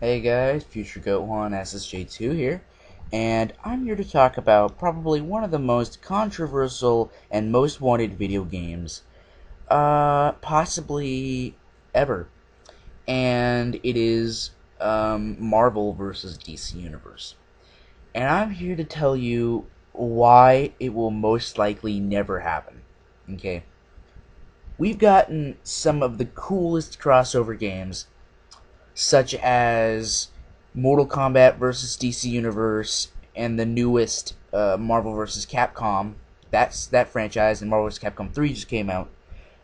Hey guys, Future Goat One SSJ2 here, and I'm here to talk about probably one of the most controversial and most wanted video games, possibly ever, and it is Marvel vs. DC Universe. And I'm here to tell you why it will most likely never happen. Okay, we've gotten some of the coolest crossover games such as Mortal Kombat vs. DC Universe and the newest Marvel vs. Capcom. That's that franchise, and Marvel vs. Capcom 3 just came out.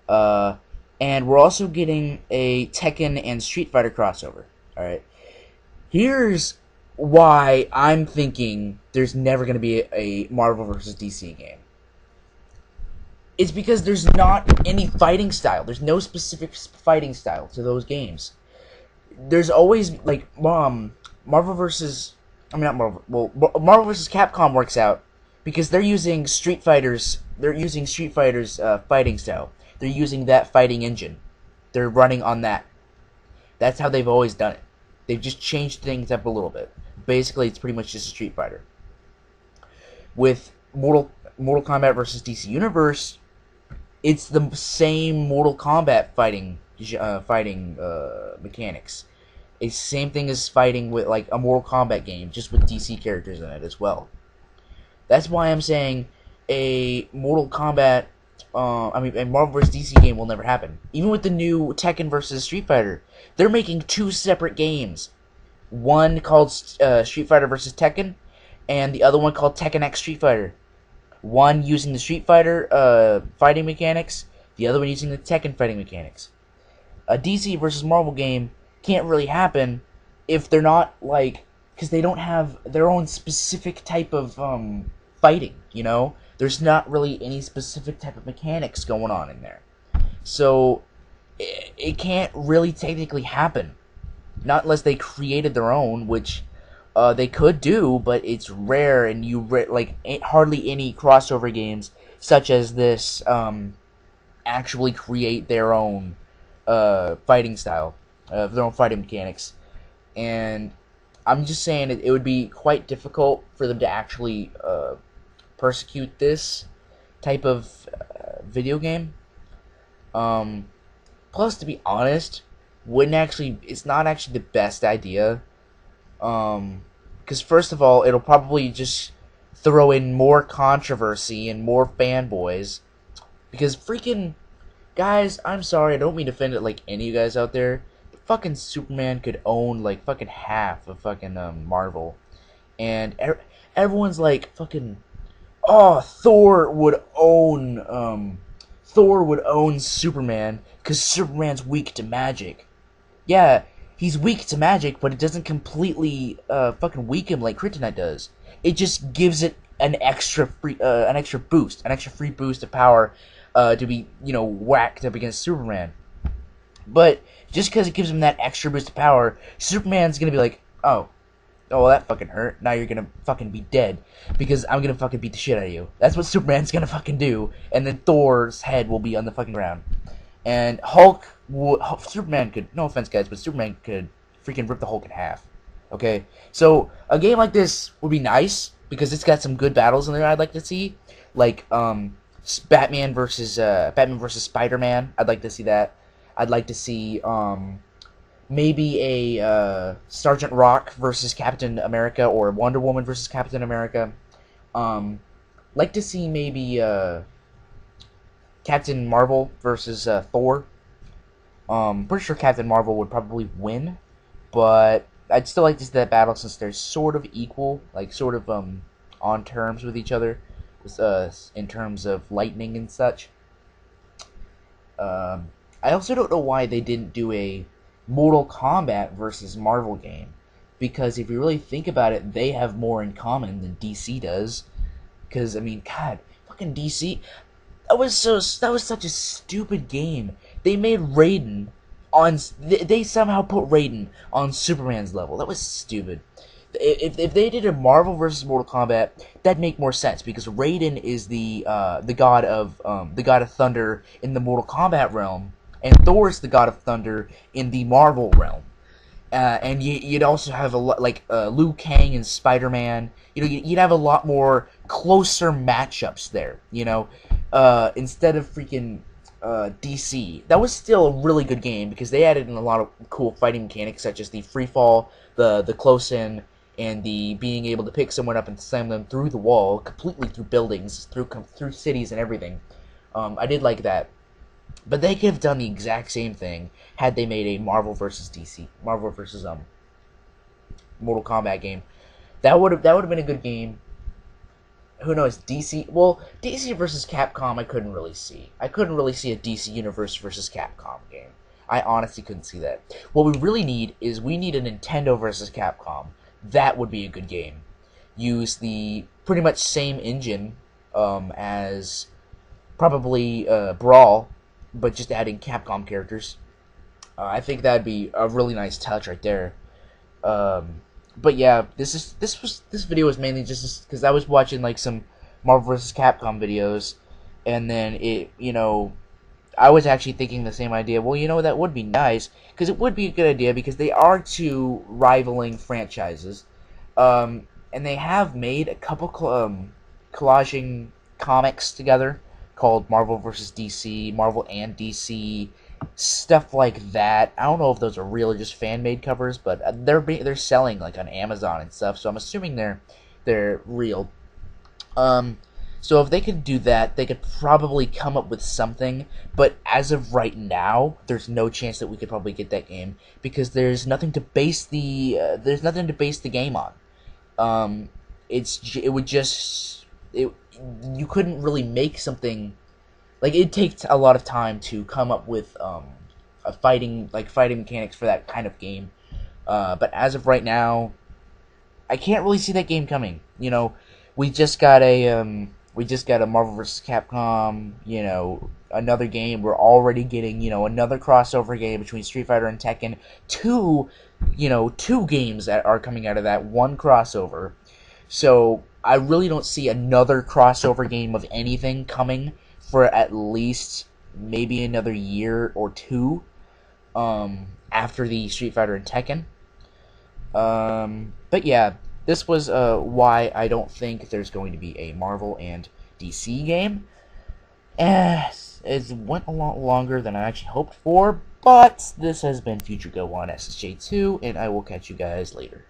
Uh, and we're also getting a Tekken and Street Fighter crossover. Alright. Here's why I'm thinking there's never going to be a Marvel vs. DC game. It's because there's not any fighting style. There's no specific fighting style to those games. There's always like Marvel versus not Marvel. Well, Marvel versus Capcom works out because they're using Street Fighters. They're using Street Fighters fighting style. They're using that fighting engine. They're running on that. That's how they've always done it. They've just changed things up a little bit. Basically, it's pretty much just a Street Fighter. With Mortal Kombat vs. DC Universe, it's the same Mortal Kombat fighting mechanics. It's the same thing as fighting with like a Mortal Kombat game, just with DC characters in it as well. That's why I'm saying a Mortal Kombat, a Marvel vs. DC game will never happen. Even with the new Tekken vs. Street Fighter, they're making two separate games. One called Street Fighter vs. Tekken, and the other one called Tekken X Street Fighter. One using the Street Fighter fighting mechanics, the other one using the Tekken fighting mechanics. A DC versus Marvel game can't really happen if they're not like, because they don't have their own specific type of fighting. You know, there's not really any specific type of mechanics going on in there, so it can't really technically happen, not unless they created their own, which they could do, but it's rare, and hardly any crossover games such as this actually create their own fighting style, their own fighting mechanics. And I'm just saying it would be quite difficult for them to actually persecute this type of video game. Plus, to be honest, it's not actually the best idea. Because first of all, it'll probably just throw in more controversy and more fanboys. Because freaking guys, I'm sorry, I don't mean to offend it like any of you guys out there. But fucking Superman could own like fucking half of fucking Marvel, and everyone's like fucking, oh, Thor would own Superman because Superman's weak to magic. Yeah, he's weak to magic, but it doesn't completely fucking weaken him like Kryptonite does. It just gives it an extra free boost of power to be, whacked up against Superman. But just because it gives him that extra boost of power, Superman's gonna be like, oh, well, that fucking hurt. Now you're gonna fucking be dead because I'm gonna fucking beat the shit out of you. That's what Superman's gonna fucking do, and then Thor's head will be on the fucking ground. And Superman could, no offense guys, but Superman could freaking rip the Hulk in half. Okay? So, a game like this would be nice, because it's got some good battles in there I'd like to see. Like, Batman versus Spider-Man. I'd like to see that. I'd like to see, maybe a, Sergeant Rock versus Captain America, or Wonder Woman versus Captain America. Like to see maybe, Captain Marvel versus Thor. Pretty sure Captain Marvel would probably win, but I'd still like to see that battle since they're sort of equal, like sort of on terms with each other, in terms of lightning and such. I also don't know why they didn't do a Mortal Kombat versus Marvel game, because if you really think about it, they have more in common than DC does. Because I mean, God, fucking DC. That was such a stupid game. They made Raiden on. They somehow put Raiden on Superman's level. That was stupid. If they did a Marvel versus Mortal Kombat, that'd make more sense because Raiden is the god of thunder in the Mortal Kombat realm, and Thor is the god of thunder in the Marvel realm. And you'd also have a lot like Liu Kang and Spider-Man. You know, you'd have a lot more closer matchups there. You know, instead of freaking DC. That was still a really good game because they added in a lot of cool fighting mechanics such as the free fall, the close in, and the being able to pick someone up and slam them through the wall, completely through buildings, through cities and everything. I did like that. But they could have done the exact same thing had they made a Marvel versus Mortal Kombat game. That would have been a good game. Who knows? DC. Well, DC versus Capcom, I couldn't really see. I couldn't really see a DC Universe versus Capcom game. I honestly couldn't see that. What we really need is we need a Nintendo versus Capcom. That would be a good game. Use the pretty much same engine as probably Brawl, but just adding Capcom characters. I think that'd be a really nice touch right there. But yeah, this video was mainly just because I was watching like some Marvel vs. Capcom videos, and then I was actually thinking the same idea. Well, that would be nice because it would be a good idea because they are two rivaling franchises, and they have made a couple collaging comics together called Marvel vs. DC, Marvel and DC, stuff like that. I don't know if those are real or just fan made covers, but they're selling like on Amazon and stuff. So I'm assuming they're real. So if they could do that, they could probably come up with something. But as of right now, there's no chance that we could probably get that game because there's nothing to base the game on. It would just you couldn't really make something like it takes a lot of time to come up with a fighting mechanics for that kind of game. But as of right now, I can't really see that game coming. We just got a Marvel vs. Capcom. Another game. We're already getting another crossover game between Street Fighter and Tekken. Two games that are coming out of that one crossover. So I really don't see another crossover game of anything coming for at least maybe another year or two after the Street Fighter and Tekken. But yeah, this was why I don't think there's going to be a Marvel and DC game. It went a lot longer than I actually hoped for, but this has been Future Go on SSJ2, and I will catch you guys later.